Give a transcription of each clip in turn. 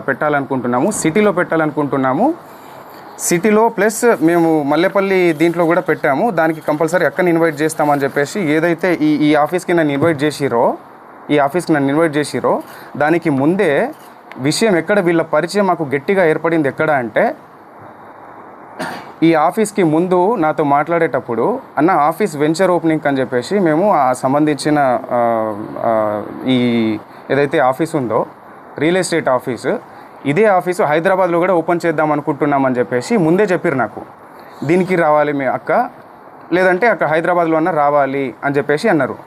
పెట్టాలనుకుంటున్నాము, సిటీలో పెట్టాలనుకుంటున్నాము. సిటీలో ప్లస్ మేము మల్లెపల్లి దీంట్లో కూడా పెట్టాము. దానికి కంపల్సరీ అక్కని ఇన్వైట్ చేస్తామని చెప్పేసి ఏదైతే ఈ ఆఫీస్కి నన్ను ఇన్వైట్ చేసిరో దానికి ముందే విషయం ఎక్కడ వీళ్ళ పరిచయం మాకు గట్టిగా ఏర్పడింది ఎక్కడ అంటే, ఈ ఆఫీస్కి ముందు నాతో మాట్లాడేటప్పుడు అన్న ఆఫీస్ వెంచర్ ఓపెనింగ్ అని చెప్పేసి మేము ఆ సంబంధించిన ఈ ఏదైతే ఆఫీస్ ఉందో రియల్ ఎస్టేట్ ఆఫీసు, ఇదే ఆఫీసు హైదరాబాద్లో కూడా ఓపెన్ చేద్దాం అనుకుంటున్నామని చెప్పేసి ముందే చెప్పారు నాకు. దీనికి రావాలి మీ అక్క, లేదంటే అక్కడ హైదరాబాద్లో అన్న రావాలి అని చెప్పేసి అన్నారు.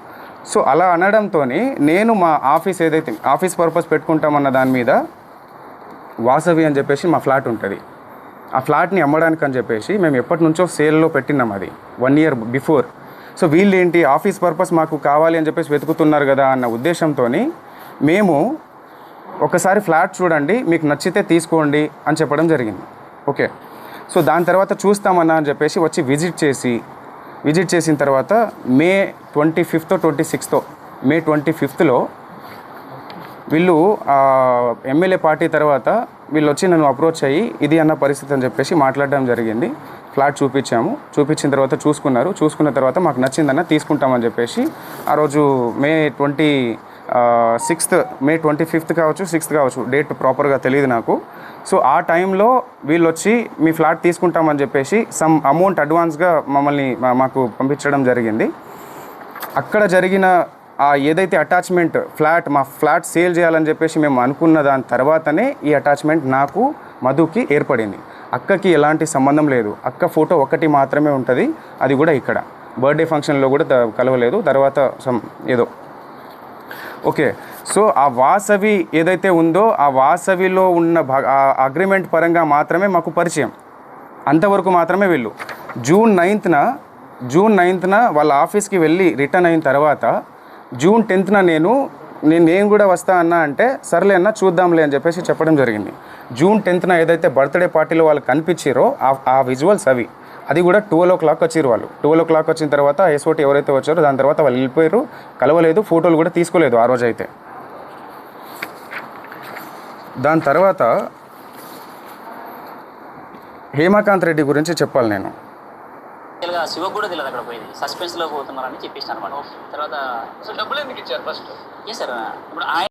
సో అలా అనడంతో నేను మా ఆఫీస్ ఏదైతే ఆఫీస్ పర్పస్ పెట్టుకుంటామన్న దాని మీద వాసవి అని చెప్పేసి మా ఫ్లాట్ ఉంటుంది, ఆ ఫ్లాట్ని అమ్మడానికి అని చెప్పేసి మేము ఎప్పటి నుంచో సేల్లో పెట్టినాం, అది 1 year బిఫోర్. సో వీళ్ళు ఏంటి ఆఫీస్ పర్పస్ మాకు కావాలి అని చెప్పేసి వెతుకుతున్నారు కదా అన్న ఉద్దేశంతో మేము ఒకసారి ఫ్లాట్ చూడండి, మీకు నచ్చితే తీసుకోండి అని చెప్పడం జరిగింది. ఓకే, సో దాని తర్వాత చూస్తామన్నా అని చెప్పేసి వచ్చి విజిట్ చేసిన తర్వాత మే 25th 26th మే 25th వీళ్ళు ఎమ్మెల్యే పార్టీ తర్వాత వీళ్ళు వచ్చి నన్ను అప్రోచ్ అయ్యి ఇది అన్న పరిస్థితి అని చెప్పేసి మాట్లాడడం జరిగింది. ఫ్లాట్ చూపించిన తర్వాత చూసుకున్న తర్వాత మాకు నచ్చిందన్న తీసుకుంటామని చెప్పేసి ఆ రోజు మే 25th కావచ్చు 6th కావచ్చు, డేట్ ప్రాపర్గా తెలియదు నాకు. సో ఆ టైంలో వీళ్ళు వచ్చి మీ ఫ్లాట్ తీసుకుంటామని చెప్పేసి సమ్ అమౌంట్ అడ్వాన్స్గా మాకు పంపించడం జరిగింది. అక్కడ జరిగిన ఏదైతే అటాచ్మెంట్ మా ఫ్లాట్ సేల్ చేయాలని చెప్పేసి మేము అనుకున్న దాని తర్వాతనే ఈ అటాచ్మెంట్ నాకు మధుకి ఏర్పడింది. అక్కకి ఎలాంటి సంబంధం లేదు, అక్క ఫోటో ఒకటి మాత్రమే ఉంటుంది, అది కూడా ఇక్కడ బర్త్డే ఫంక్షన్లో కూడా కలవలేదు, తర్వాత ఏదో. ఓకే, సో ఆ వాసవి ఏదైతే ఉందో ఆ వాసవిలో ఉన్న అగ్రిమెంట్ పరంగా మాత్రమే మాకు పరిచయం, అంతవరకు మాత్రమే. వీళ్ళు జూన్ 9th వాళ్ళ ఆఫీస్కి వెళ్ళి రిటర్న్ అయిన తర్వాత జూన్ 10th నేను కూడా వస్తా అన్నా అంటే సర్లే అన్న చూద్దాంలే అని చెప్పేసి చెప్పడం జరిగింది. జూన్ 10th ఏదైతే బర్త్డే పార్టీలో వాళ్ళు కనిపించారో ఆ విజువల్స్ అది కూడా 12 o'clock వచ్చారు వాళ్ళు. 12 o'clock వచ్చిన తర్వాత ఎస్ఓటీ ఎవరైతే వచ్చారో దాని తర్వాత వాళ్ళు వెళ్ళిపోయారు, కలవలేదు, ఫోటోలు కూడా తీసుకోలేదు ఆ రోజు అయితే. దాని తర్వాత హేమకాంత్ రెడ్డి గురించి చెప్పాలి నేను. శివ కూడా తెలియదు అక్కడ పోయింది, సస్పెన్స్లో పోతున్నారని చెప్పేసి అనమాట. తర్వాత డబ్బులు ఎందుకు ఇచ్చారు ఫస్ట్? సార్ ఇప్పుడు